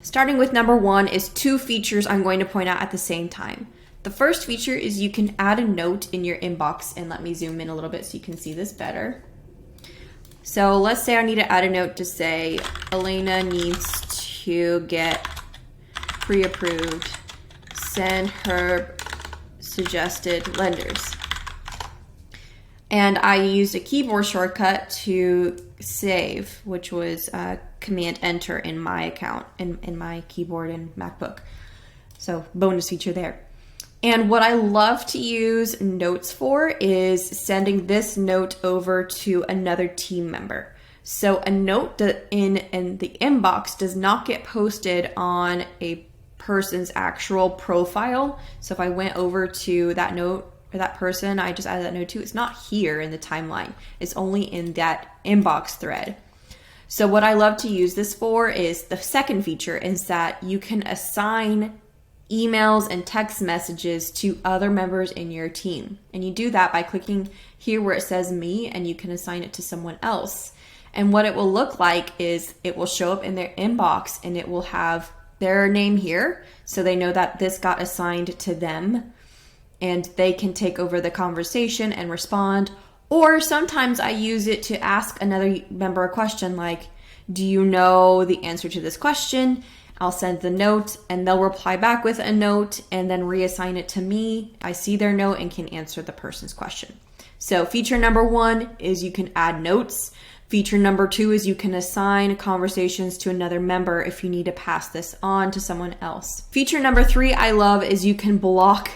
Starting with number 1 is 2 features I'm going to point out at the same time. The first feature is you can add a note in your inbox, and let me zoom in a little bit so you can see this better. So let's say I need to add a note to say, Elena needs to get pre-approved, send her suggested lenders. And I used a keyboard shortcut to save, which was Command Enter in my account, in my keyboard and MacBook. So bonus feature there. And what I love to use notes for is sending this note over to another team member. So a note in the inbox does not get posted on a person's actual profile. So if I went over to that note or that person I just added that note to, it's not here in the timeline. It's only in that inbox thread. So what I love to use this for is the second feature is that you can assign emails and text messages to other members in your team. And you do that by clicking here where it says me, and you can assign it to someone else. And what it will look like is it will show up in their inbox and it will have their name here. So they know that this got assigned to them and they can take over the conversation and respond. Or sometimes I use it to ask another member a question like, do you know the answer to this question? I'll send the note and they'll reply back with a note and then reassign it to me. I see their note and can answer the person's question. So feature number 1 is you can add notes. Feature number 2 is you can assign conversations to another member if you need to pass this on to someone else. Feature number 3 I love is you can block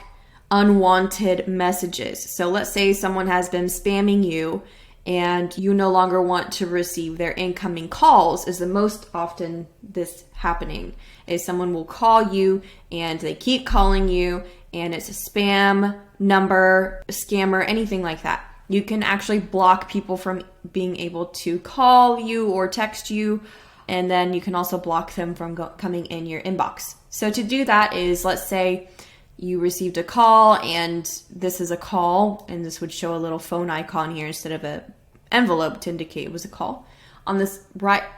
unwanted messages. So let's say someone has been spamming you and you no longer want to receive their incoming calls. Is the most often this happening is someone will call you and they keep calling you and it's a spam number, a scammer, anything like that. You can actually block people from being able to call you or text you, and then you can also block them from coming in your inbox. So to do that is, let's say you received a call and this is a call, and this would show a little phone icon here instead of an envelope to indicate it was a call. On this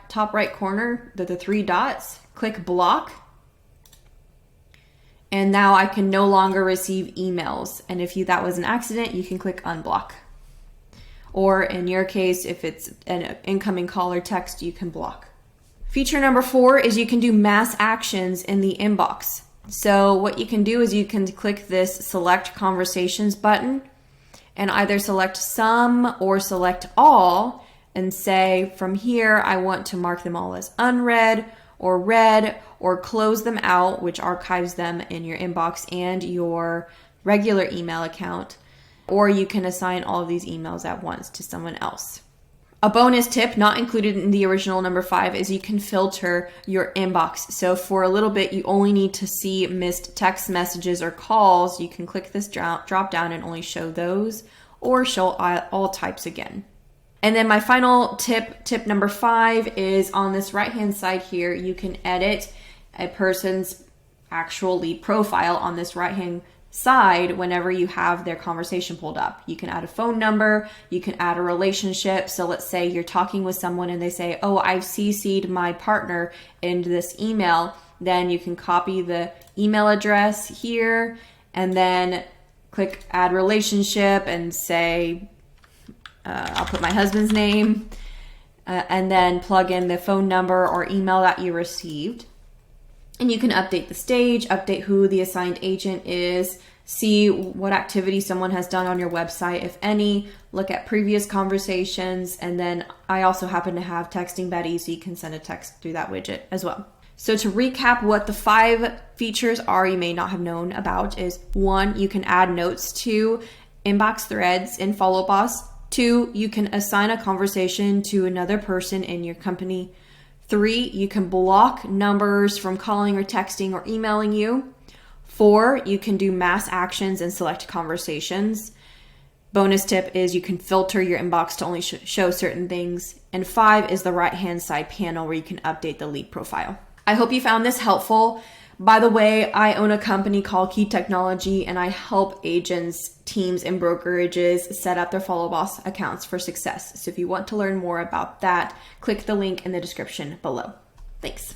top right corner, the 3 dots, click block. And now I can no longer receive emails. And if that was an accident, you can click unblock. Or in your case, if it's an incoming call or text, you can block. Feature number 4 is you can do mass actions in the inbox. So what you can do is you can click this select conversations button and either select some or select all and say from here, I want to mark them all as unread or read, or close them out, which archives them in your inbox and your regular email account. Or you can assign all of these emails at once to someone else. A bonus tip not included in the original number 5 is you can filter your inbox. So for a little bit, you only need to see missed text messages or calls. You can click this drop down and only show those, or show all types again. And then my final tip number 5 is on this right-hand side here, you can edit a person's actual lead profile on this right-hand side whenever you have their conversation pulled up. You can add a phone number, you can add a relationship. So let's say you're talking with someone and they say, oh, I've CC'd my partner into this email. Then you can copy the email address here and then click add relationship and say, I'll put my husband's name and then plug in the phone number or email that you received. And you can update the stage, update who the assigned agent is, see what activity someone has done on your website, if any, look at previous conversations. And then I also happen to have texting Betty, so you can send a text through that widget as well. So to recap what the 5 features are you may not have known about is 1, you can add notes to inbox threads in Follow Boss. 2, you can assign a conversation to another person in your company. 3, you can block numbers from calling or texting or emailing you. 4, you can do mass actions and select conversations. Bonus tip is you can filter your inbox to only show certain things. And 5 is the right-hand side panel where you can update the lead profile. I hope you found this helpful. By the way, I own a company called Key Technology, and I help agents, teams, and brokerages set up their Follow Boss accounts for success. So if you want to learn more about that, click the link in the description below. Thanks.